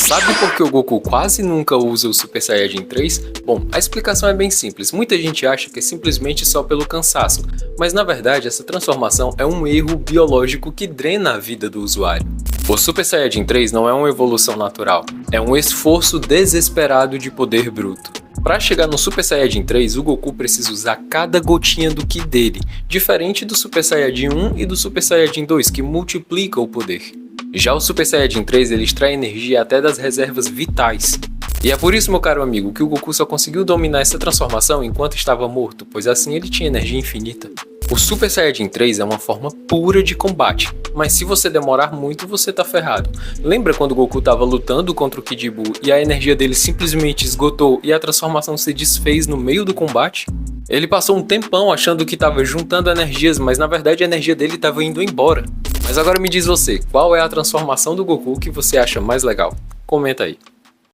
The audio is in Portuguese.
Sabe por que o Goku quase nunca usa o Super Saiyajin 3? Bom, a explicação é bem simples. Muita gente acha que é simplesmente só pelo cansaço, mas na verdade essa transformação é um erro biológico que drena a vida do usuário. O Super Saiyajin 3 não é uma evolução natural, é um esforço desesperado de poder bruto. Para chegar no Super Saiyajin 3, o Goku precisa usar cada gotinha do Ki dele, diferente do Super Saiyajin 1 e do Super Saiyajin 2, que multiplica o poder. Já o Super Saiyajin 3 ele extrai energia até das reservas vitais. E é por isso, meu caro amigo, que o Goku só conseguiu dominar essa transformação enquanto estava morto, pois assim ele tinha energia infinita. O Super Saiyajin 3 é uma forma pura de combate, mas se você demorar muito, você tá ferrado. Lembra quando o Goku tava lutando contra o Kid Buu e a energia dele simplesmente esgotou e a transformação se desfez no meio do combate? Ele passou um tempão achando que tava juntando energias, mas na verdade a energia dele tava indo embora. Mas agora me diz você, qual é a transformação do Goku que você acha mais legal? Comenta aí.